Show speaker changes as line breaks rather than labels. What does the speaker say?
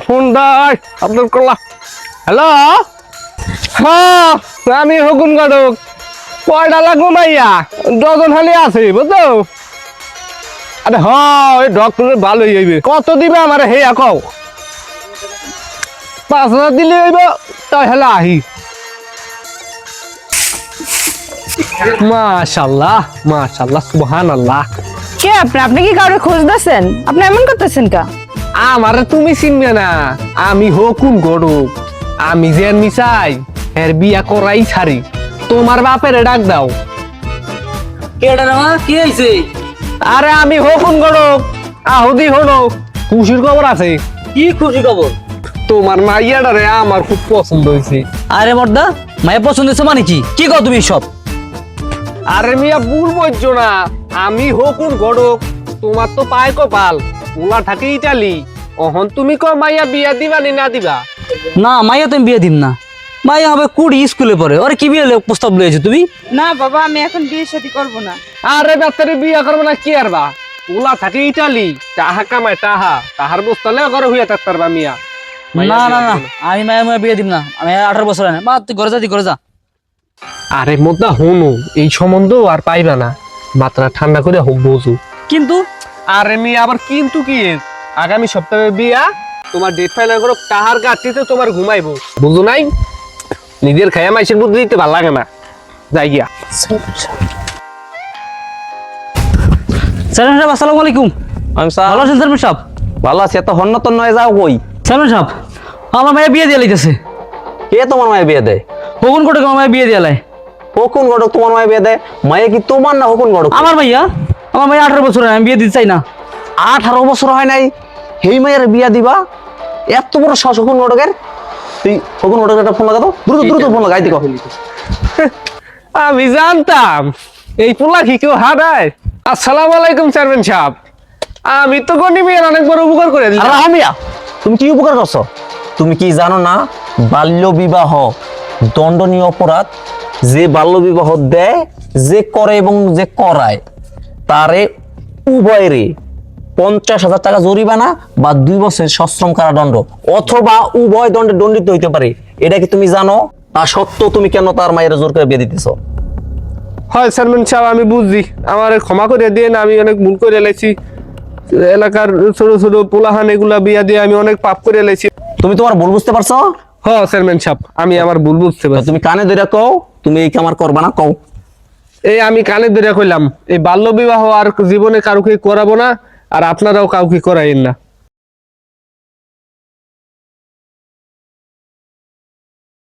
Phone দাই আব্দুল কল্লা। Hello, হ্যাঁ আমি হকুন গড়ক। কয়টা লাগবো মাইয়া? ডজন খালি আছে বুঝছো। আরে হ্যাঁ ওই ডক্টর ভালোই হইবে। কত দিবে আমার হেয়া কও? 5,000 দিলে হইব তাই হলে আহি। মাশাআল্লাহ মাশাআল্লাহ সুবহানাল্লাহ।
কে আপনি কি কাউরে খুঁজতেছেন? আপনি এমন করতেছেন কা?
আমারে তুমি চিনবে না, আমি হকুন গড়ক। আমি যে মিসাই এর বিয়া করাই ছাড়ি। তোমার বাপের ডাক দাও।
কেডা না কি হইছে?
আরে আমি হকুন গড়ক। আহুদি হলো খুশির খবর আছে।
কি খুশি খবর?
তোমার মাইয়াটারে আমার খুব পছন্দ হয়েছে।
আরে মর্দা, মায়ের পছন্দ হয়েছে মানে কি? কি কও তুমি সব?
আরে মিয়া ভুল বলছো না, আমি হকুন গড়ক। তোমার তো পায় কপাল, ওলা থাকে ইটালি। অহন তুমি ক মাইয়া বিয়া দিবা নি না দিবা?
না মাইয়া তুমি বিয়ে দিম না। মাইয়া হবে কুড়ি স্কুলে পড়ে, ওরে কি বিয়ে প্রস্তাব লয়েছে তুমি?
না বাবা, আমি এখন বিয়ে শাদী করব না।
আরে বাচ্চারে বিয়া করবো না কি আর বা? ওলা থাকে ইটালি, টাহা কামায় টাহা, তাহার বস্তালে ঘরে হইয়া থাকতার বা মিয়া।
না না না, আমি মায়া বিয়ে দিম না। আমি 18 বছর হয় না। মা তুই ঘরে যা, তুই ঘরে যা।
আরে মোদ্দা হুনু, এই সম্বন্ধ আর পাইবা না। মাত্রা ঠান্ডা করে হোক বুঝু।
কিন্তু
আরে মিয়া আবার কিন্তু কি এর? আগামী সপ্তাহে বিয়া, তোমার ডেট ফাইনাল করো। টাহার গাছিতে তোমার ঘুমাইবো, বুঝো নাই? নিজের খায়া মাইসের বুদ্ধি দিতে ভাল লাগে না। যাই গিয়া।
চেয়ারম্যান সাহেব আসসালামু আলাইকুম। ভালো আছেন চেয়ারম্যান সাহেব?
ভালো আছে, এত হন্য তো নয় যাও কই?
চেয়ারম্যান সাহেব, আমার মায়ের বিয়ে দিয়ে লাইতেছে।
কে তোমার মায়ের বিয়ে দেয়?
হকুন কোটে আমার মায়ের বিয়ে দিয়ে লাই।
হকুন গড়ক তোমার মায়ের বিয়ে দেয়? মায়ে কি তোমার না হকুন গড়ক?
আমার মাইয়া, আমার মাইয়া 18 বছর হয়, আমি বিয়ে দিতে চাই না।
18 বছর হয় নাই, সেই মায়ের বিয়া দিবা? এত বড় সাহস হকুন গড়কের? তুই হকুন গড়কের একটা ফোন লাগা তো, দ্রুত দ্রুত ফোন লাগাই দিক।
আমি জানতাম এই পোলা কি কেউ হারায়। আসসালামু আলাইকুম চেয়ারম্যান সাহেব। আমি তো গনি মেয়ের অনেক বড় উপকার করে দিলাম।
আরে হামিয়া, তুমি কি উপকার করছো? তুমি কি জানো না বাল্য বিবাহ দণ্ডনীয় অপরাধ? যে বাল্য বিবাহ দেয়, যে করে এবং যে করায়, তারে উভয়েরই 50,000 টাকা জরিমানা বা 2 বছর সশ্রম কারাদণ্ড অথবা উভয় দণ্ডে দণ্ডিত হইতে পারে। এটা কি তুমি জানো? তা সত্ত্বেও তুমি কেন তার মায়ের জোর করে বিয়ে দিতেছো?
হয় চেয়ারম্যান সাহেব, আমি বুঝছি, আমার ক্ষমা করে দিয়ে না, আমি অনেক ভুল করে এলাইছি। এলাকার ছোট ছোট পোলাহান এগুলা বিয়া দিয়ে আমি অনেক পাপ করে এলাইছি।
তুমি তোমার ভুল বুঝতে পারছো?
হ্যাঁ চেয়ারম্যান সাহেব, আমি আমার ভুল বুঝতে
তো
পারছি।
তুমি কানে ধরে কও, তুমি এই কামার করবা না, কও।
এই আমি কানে ধরে কইলাম, এই বাল্য বিবাহ আর জীবনে কাউকে করাবো না, আর আপনারাও কাউকে করাইন না।